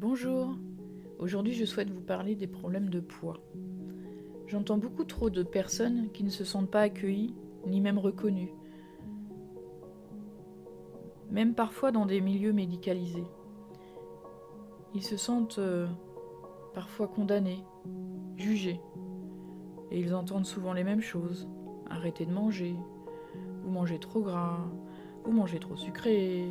Bonjour, aujourd'hui je souhaite vous parler des problèmes de poids. J'entends beaucoup trop de personnes qui ne se sentent pas accueillies, ni même reconnues, même parfois dans des milieux médicalisés. Ils se sentent parfois condamnés, jugés, et ils entendent souvent les mêmes choses. Arrêtez de manger, vous mangez trop gras, vous mangez trop sucré.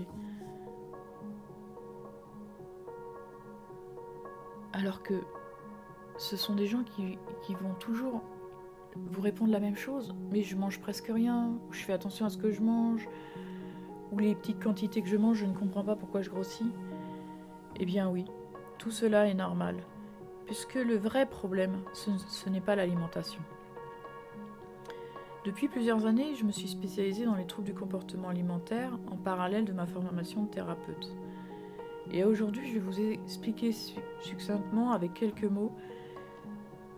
Alors que ce sont des gens qui vont toujours vous répondre la même chose. Mais je mange presque rien, ou je fais attention à ce que je mange, ou les petites quantités que je mange, je ne comprends pas pourquoi je grossis. Eh bien oui, tout cela est normal, puisque le vrai problème, ce n'est pas l'alimentation. Depuis plusieurs années, je me suis spécialisée dans les troubles du comportement alimentaire en parallèle de ma formation de thérapeute. Et aujourd'hui, je vais vous expliquer succinctement, avec quelques mots,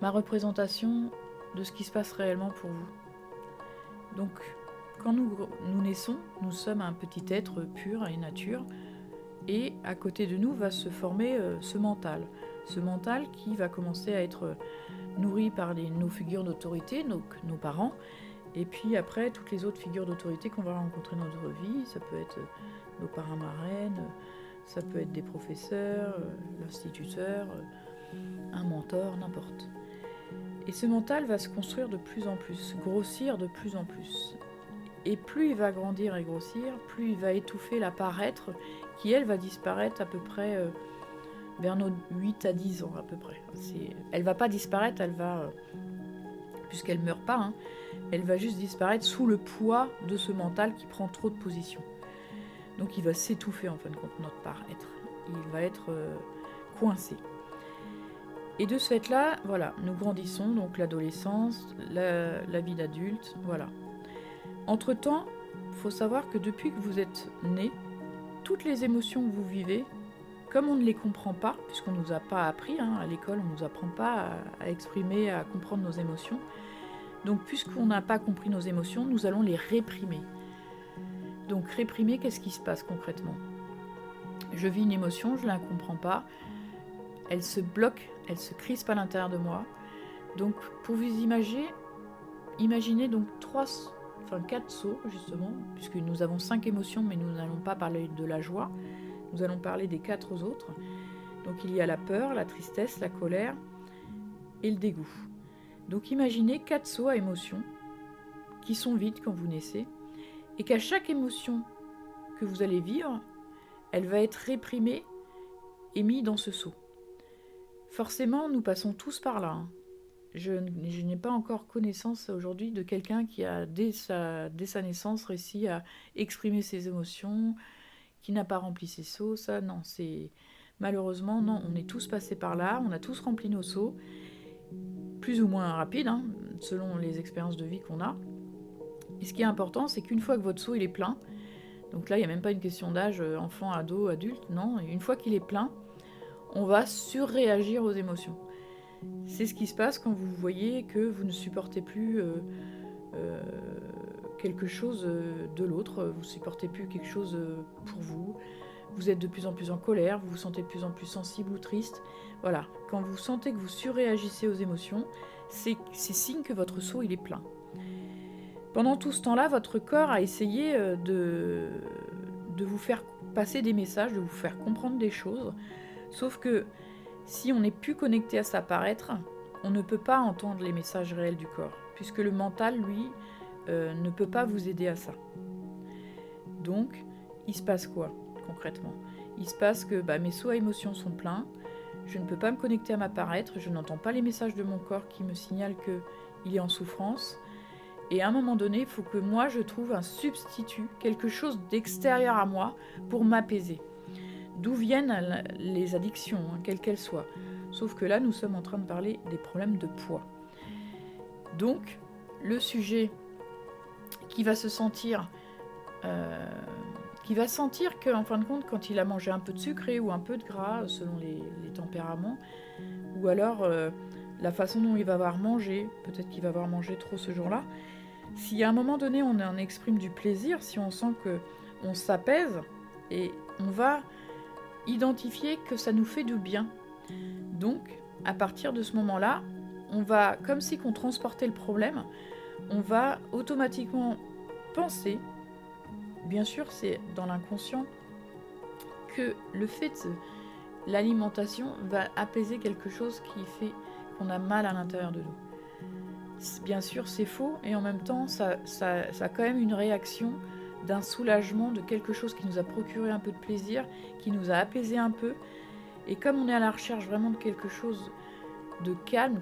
ma représentation de ce qui se passe réellement pour vous. Donc, quand nous naissons, nous sommes un petit être pur et nature, et à côté de nous va se former ce mental qui va commencer à être nourri par nos figures d'autorité, nos parents, et puis après toutes les autres figures d'autorité qu'on va rencontrer dans notre vie. Ça peut être nos parents marraines, ça peut être des professeurs, l'instituteur, un mentor, n'importe. Et ce mental va se construire de plus en plus, grossir de plus en plus. Et plus il va grandir et grossir, plus il va étouffer la part être qui, elle, va disparaître à peu près vers nos 8 à 10 ans à peu près. Elle va pas disparaître, elle va, puisqu'elle meurt pas, hein, elle va juste disparaître sous le poids de ce mental qui prend trop de position. Donc il va s'étouffer en fin de compte, notre part être. Il va être coincé. Et de ce fait-là, voilà, nous grandissons, donc l'adolescence, la vie d'adulte, voilà. Entre-temps, il faut savoir que depuis que vous êtes né, toutes les émotions que vous vivez, comme on ne les comprend pas, puisqu'on ne nous a pas appris, hein, à l'école, on ne nous apprend pas à exprimer, à comprendre nos émotions. Donc puisqu'on n'a pas compris nos émotions, nous allons les réprimer. Donc réprimer, qu'est-ce qui se passe concrètement ? Je vis une émotion, je ne la comprends pas, elle se bloque, elle se crispe à l'intérieur de moi. Donc pour vous imaginez donc 4 sauts justement, puisque nous avons 5 émotions, mais nous n'allons pas parler de la joie, nous allons parler des 4 autres. Donc il y a la peur, la tristesse, la colère et le dégoût. Donc imaginez 4 sauts à émotions qui sont vides quand vous naissez, et qu'à chaque émotion que vous allez vivre, elle va être réprimée et mise dans ce seau. Forcément, nous passons tous par là, hein. Je n'ai pas encore connaissance aujourd'hui de quelqu'un qui a, dès sa naissance, réussi à exprimer ses émotions, qui n'a pas rempli ses seaux. Ça, non, c'est... Malheureusement, non, on est tous passés par là, on a tous rempli nos seaux, plus ou moins rapides, hein, selon les expériences de vie qu'on a. Et ce qui est important, c'est qu'une fois que votre seau il est plein, donc là, il n'y a même pas une question d'âge, enfant, ado, adulte, non, une fois qu'il est plein, on va surréagir aux émotions. C'est ce qui se passe quand vous voyez que vous ne supportez plus quelque chose de l'autre, vous ne supportez plus quelque chose pour vous, vous êtes de plus en plus en colère, vous vous sentez de plus en plus sensible ou triste. Voilà, quand vous sentez que vous surréagissez aux émotions, c'est signe que votre seau il est plein. Pendant tout ce temps-là, votre corps a essayé de vous faire passer des messages, de vous faire comprendre des choses, sauf que si on n'est plus connecté à sa part-être, on ne peut pas entendre les messages réels du corps, puisque le mental, lui, ne peut pas vous aider à ça. Donc, il se passe quoi, concrètement ? Il se passe que mes sauts à émotions sont pleins, je ne peux pas me connecter à ma part-être, je n'entends pas les messages de mon corps qui me signalent qu'il est en souffrance, et à un moment donné, il faut que moi, je trouve un substitut, quelque chose d'extérieur à moi, pour m'apaiser. D'où viennent les addictions, hein, quelles qu'elles soient. Sauf que là, nous sommes en train de parler des problèmes de poids. Donc, le sujet qui va se sentir, qui va sentir qu'en fin de compte, quand il a mangé un peu de sucré ou un peu de gras, selon les tempéraments, ou alors la façon dont il va avoir mangé, peut-être qu'il va avoir mangé trop ce jour-là, si à un moment donné, on en exprime du plaisir, si on sent qu'on s'apaise, et on va identifier que ça nous fait du bien. Donc, à partir de ce moment-là, on va, comme si on transportait le problème, on va automatiquement penser, bien sûr c'est dans l'inconscient, que le fait de l'alimentation va apaiser quelque chose qui fait qu'on a mal à l'intérieur de nous. Bien sûr c'est faux, et en même temps ça a quand même une réaction d'un soulagement, de quelque chose qui nous a procuré un peu de plaisir, qui nous a apaisé un peu. Et comme on est à la recherche vraiment de quelque chose de calme,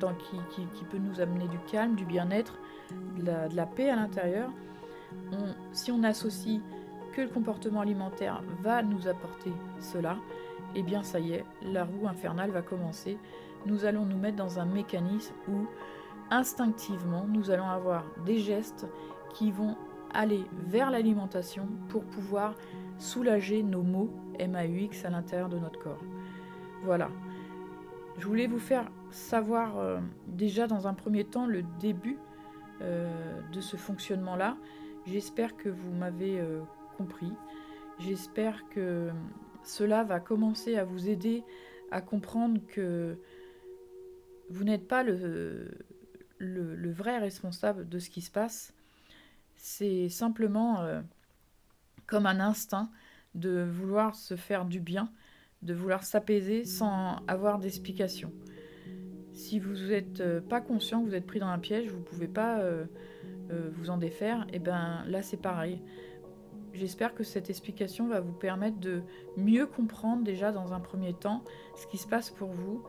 qui peut nous amener du calme, du bien-être, de la paix à l'intérieur, si on associe que le comportement alimentaire va nous apporter cela, eh bien ça y est, la roue infernale va commencer. Nous allons nous mettre dans un mécanisme où instinctivement nous allons avoir des gestes qui vont aller vers l'alimentation pour pouvoir soulager nos maux MAUX à l'intérieur de notre corps. Voilà. Je voulais vous faire savoir déjà dans un premier temps le début de ce fonctionnement-là. J'espère que vous m'avez compris. J'espère que cela va commencer à vous aider à comprendre que vous n'êtes pas le vrai responsable de ce qui se passe. C'est simplement comme un instinct de vouloir se faire du bien, de vouloir s'apaiser sans avoir d'explication. Si vous n'êtes pas conscient que vous êtes pris dans un piège, vous ne pouvez pas vous en défaire, et bien là c'est pareil. J'espère que cette explication va vous permettre de mieux comprendre déjà dans un premier temps ce qui se passe pour vous,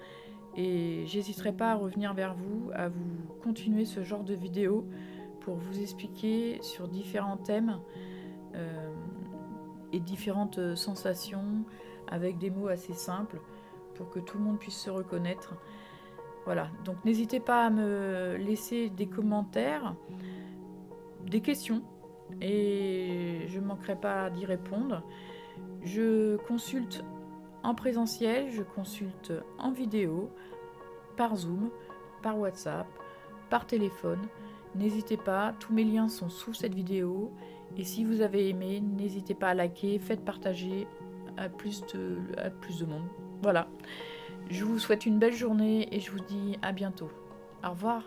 et j'hésiterai pas à revenir vers vous, à vous continuer ce genre de vidéo pour vous expliquer sur différents thèmes et différentes sensations avec des mots assez simples pour que tout le monde puisse se reconnaître. Voilà, donc n'hésitez pas à me laisser des commentaires, des questions, et je ne manquerai pas d'y répondre. Je consulte en présentiel, je consulte en vidéo, par Zoom, par WhatsApp, par téléphone. N'hésitez pas, tous mes liens sont sous cette vidéo. Et si vous avez aimé, n'hésitez pas à liker, faites partager à plus de monde. Voilà. Je vous souhaite une belle journée et je vous dis à bientôt. Au revoir.